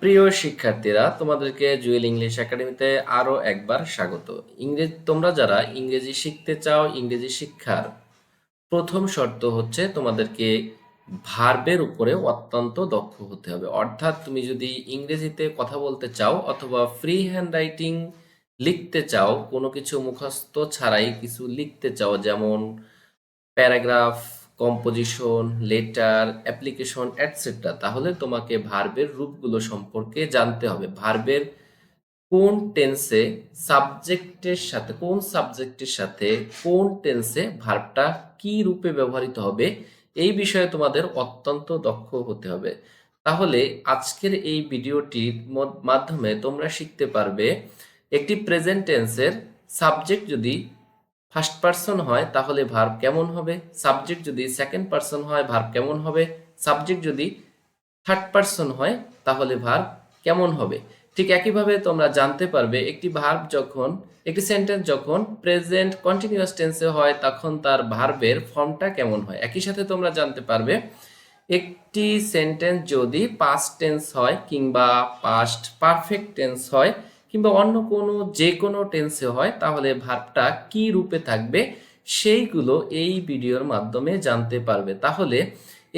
প্রিয় শিক্ষার্থীরা, তোমাদেরকে জুয়েল ইংলিশ একাডেমিতে আরো একবার স্বাগত। তোমরা যারা ইংরেজি শিখতে চাও, ইংরেজি শিক্ষার প্রথম শর্ত হচ্ছে তোমাদেরকে ভার্বের উপরে অত্যন্ত দক্ষ হতে হবে। অর্থাৎ তুমি যদি ইংরেজিতে কথা বলতে চাও অথবা ফ্রি হ্যান্ড রাইটিং লিখতে চাও, কোনো কিছু মুখস্থ ছাড়াই কিছু লিখতে চাও, যেমন paragraph, composition, letter, application etcetera, তাহলে তোমাকে ভার্বের রূপগুলো সম্পর্কে জানতে হবে। ভার্বের কোন টেন্সে সাবজেক্টের সাথে কোন টেন্সে ভার্বটা কি রূপে ব্যবহৃত হবে, এই বিষয়ে তোমাদের অত্যন্ত দক্ষ হতে হবে। তাহলে আজকের এই ভিডিওটির মাধ্যমে তোমরা শিখতে পারবে একটি প্রেজেন্ট টেন্সের সাবজেক্ট যদি ফার্স্ট পারসন হয় তাহলে ভার্ব কেমন হবে, সাবজেক্ট যদি সেকেন্ড পারসন হয় ভার্ব কেমন হবে, সাবজেক্ট যদি থার্ড পারসন হয় তাহলে ভার্ব কেমন হবে। ঠিক একইভাবে তোমরা জানতে পারবে একটি সেন্টেন্স যখন প্রেজেন্ট কন্টিনিউয়াস টেন্সে হয় তখন তার ভার্বের ফর্মটা কেমন হয়। একই সাথে তোমরা জানতে পারবে একটি সেন্টেন্স যদি পাস্ট টেন্স হয় কিংবা পাস্ট পারফেক্ট টেন্স হয় কিংবা অন্য যে কোনো টেন্সে হয় তাহলে ভার্বটা কি রূপে থাকবে সেইগুলো এই ভিডিওর মাধ্যমে জানতে পারবে। তাহলে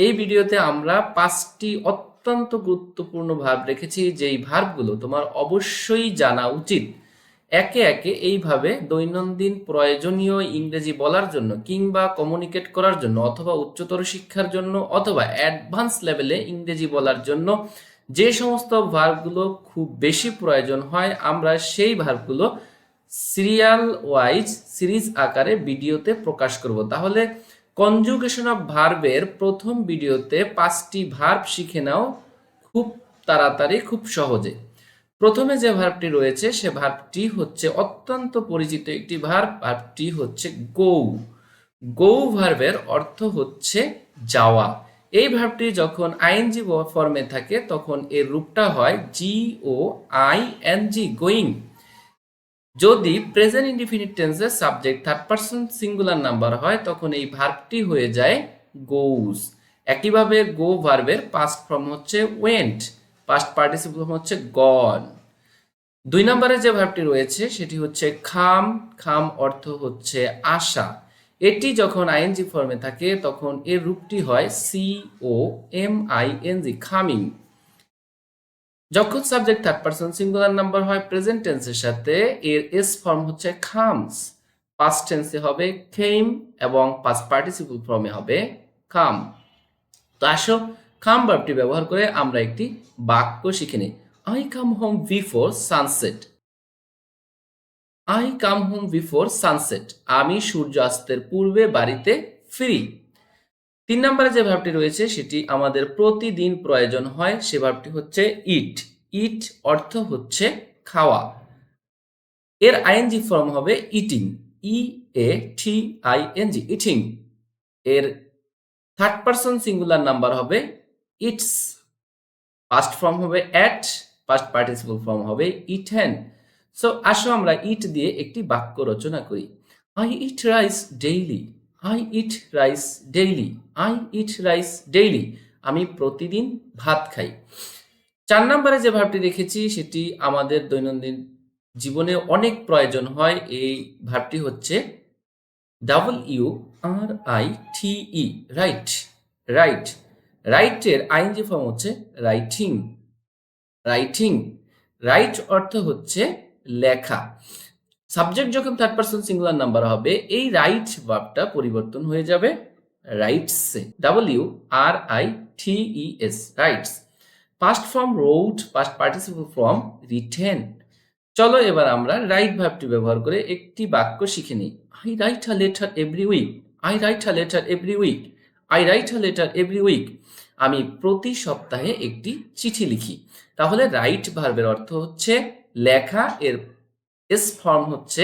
এই ভিডিওতে আমরা 5টি অত্যন্ত গুরুত্বপূর্ণ ভার্ব রেখেছি, যেই ভার্বগুলো তোমার অবশ্যই জানা উচিত। একে একে এইভাবে দৈনন্দিন প্রয়োজনীয় ইংরেজি বলার জন্য কিংবা কমিউনিকেট করার জন্য অথবা উচ্চতর শিক্ষার জন্য অথবা অ্যাডভান্স লেভেলে ইংরেজি বলার জন্য যে সমস্ত ভার্বগুলো খুব বেশি প্রয়োজন হয়, আমরা সেই ভার্বগুলো সিরিজ আকারে ভিডিওতে প্রকাশ করব। তাহলে কনজুগেশন অফ ভার্বের প্রথম ভিডিওতে 5টি ভার্ব শিখে নাও খুব তাড়াতাড়ি, খুব সহজে। প্রথমে যে ভার্বটি রয়েছে সে ভার্বটি হচ্ছে অত্যন্ত পরিচিত একটি ভার্বটি হচ্ছে গো। গো ভার্বের অর্থ হচ্ছে যাওয়া। এই ভার্বটি যখন আইএনজি ফর্মে থাকে তখন এর রূপটা হয় GOING, গোয়িং। যদি প্রেজেন্ট ইনডিফিনিট টেন্সে subject third person singular number হয় তখন এই ভার্বটি হয়ে যায় গোজ। একইভাবে গো ভার্বের পাস্ট ফর্ম হচ্ছে ওয়েন্ট, পাস্ট পার্টিসিপল ফর্ম হচ্ছে গন। 2 নম্বরে যে ভার্বটি রয়েছে সেটি হচ্ছে খাম। খাম অর্থ হচ্ছে আসা। এটি যখন আইএনজি ফর্মে থাকে তখন এর রূপটি হয় COMING, কামিং। যখন subject third person singular number হয় প্রেজেন্ট টেন্সের সাথে এর এস ফর্ম হচ্ছে খামস। পাস্ট টেন্সে হবে কেম এবং পাস্ট পার্টিসিপল ফর্মে হবে কাম। তো আসো কাম ভার্বটি ব্যবহার করে আমরা একটি বাক্য শিখে নিই। I come home before sunset. I come home before sunset, আমি সূর্যাস্তের পূর্বে বাড়িতে ফিরি। 3 নম্বরে যে ভার্বটি রয়েছে সেটি আমাদের প্রতিদিন প্রয়োজন হয়, সে ভার্বটি হচ্ছে ইট। ইট অর্থ হচ্ছে খাওয়া। এর আইএনজি ফর্ম হবে ইটিং, EATING, ইটিং। এর থার্ড পারসন সিঙ্গুলার নাম্বার হবে ইটস। পাস্ট ফর্ম হবে অ্যাট, পাস্ট পার্টিসিপল ফর্ম হবে ইটেন। সো আসো আমরা ইট দিয়ে একটি বাক্য রচনা করি। I eat rice daily. I eat rice daily. I eat rice daily, আমি প্রতিদিন ভাত খাই। 4 নম্বরে যে ভার্বটি রেখেছি সেটি আমাদের দৈনন্দিন জীবনে অনেক প্রয়োজন হয়। এই ভার্বটি হচ্ছে WRITE, রাইট। রাইট, রাইটের আইএনজি ফর্ম হচ্ছে রাইটিং। রাইটিং, রাইট অর্থ হচ্ছে লেখা। সাবজেক্ট যখন থার্ড পারসন সিঙ্গুলার নাম্বার হবে এই রাইট ভার্বটা পরিবর্তন হয়ে যাবে রাইটসে, WRITES, writes. Past form wrote, past participle form written. চলো এবার আমরা রাইট ভার্বটি ব্যবহার করে একটি বাক্য শিখে নিই। I write a letter every week. I write a letter every week. I write a letter every week, আমি প্রতি সপ্তাহে একটি চিঠি লিখি। তাহলে রাইট ভার্বের অর্থ হচ্ছে লেখা। এর এস ফর্ম হচ্ছে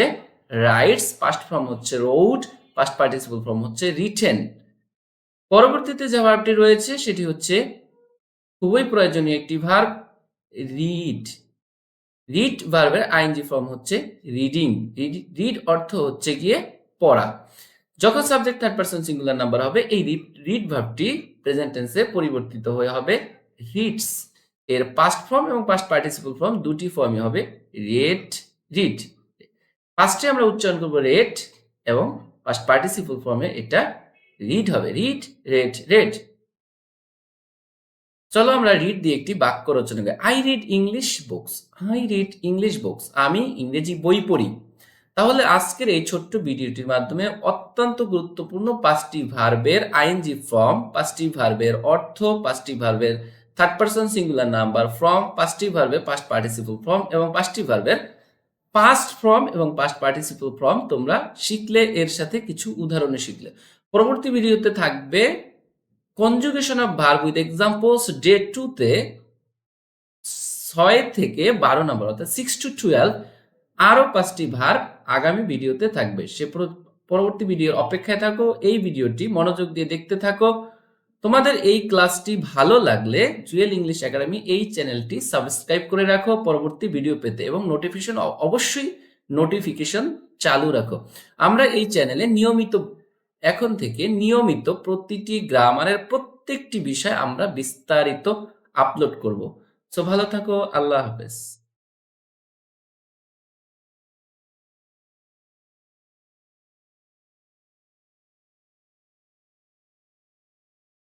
রাইটস, পাস্ট ফর্ম হচ্ছে রোট, পাস্ট পার্টিসিপল ফর্ম হচ্ছে রিটেন। পরবর্তীতে যে ভার্বটি রয়েছে সেটি হচ্ছে খুবই প্রয়োজনীয় একটি ভার্ব, রিড। রিড ভার্বের আইএনজি ফর্ম হচ্ছে রিডিং। রিড অর্থ হচ্ছে গিয়ে পড়া। যখন subject third person singular number হবে এই রিড ভার্বটি প্রেজেন্ট টেন্সে পরিবর্তিত হয়ে হবে রিডস। এর পাস্ট ফর্ম এবং পাস্ট পার্টিসিপল ফর্ম দুটি ফর্মই হবে রেড, রিড। ফার্স্টে আমরা উচ্চারণ করব রেড এবং পাস্ট পার্টিসিপল ফর্মে এটা রিড হবে, রিড, রেড, রেড। চলো আমরা রিড দিয়ে একটি বাক্য রচনা করি। I read English books. I read English books. আমি ইংরেজি বই পড়ি। তাহলে আজকের এই ছোট্ট ভিডিওটির মাধ্যমে অত্যন্ত গুরুত্বপূর্ণ 5টি ভার্বের আইএনজি ফর্ম, 5টি ভার্বের অর্থ, 5টি ভার্বের third person singular number form, 5টি ভার্বের পাস্ট পার্টিসিপল ফর্ম এবং 5টি ভার্বের পাস্ট ফর্ম এবং পাস্ট পার্টিসিপল ফর্ম তোমরা শিখলে, এর সাথে কিছু উদাহরণে শিখলে। পরবর্তী ভিডিওতে থাকবে conjugation of verb with examples day 2 তে 6 থেকে 12 নম্বর অর্থাৎ 6 to 12 আরো 5টি ভার্ব আগামী ভিডিওতে থাকবে। পরবর্তী ভিডিওর অপেক্ষায় থাকো, এই ভিডিওটি মনোযোগ দিয়ে দেখতে থাকো। তোমাদের এই ক্লাসটি ভালো লাগলে জুয়েল ইংলিশ একাডেমি এই চ্যানেলটি সাবস্ক্রাইব করে রাখো পরবর্তী ভিডিও পেতে, এবং নোটিফিকেশন চালু রাখো। আমরা এই চ্যানেলে এখন থেকে নিয়মিত প্রতিটি গ্রামারের প্রত্যেকটি বিষয় আমরা বিস্তারিত আপলোড করব। সো ভালো থাকো, আল্লাহ হাফেজ।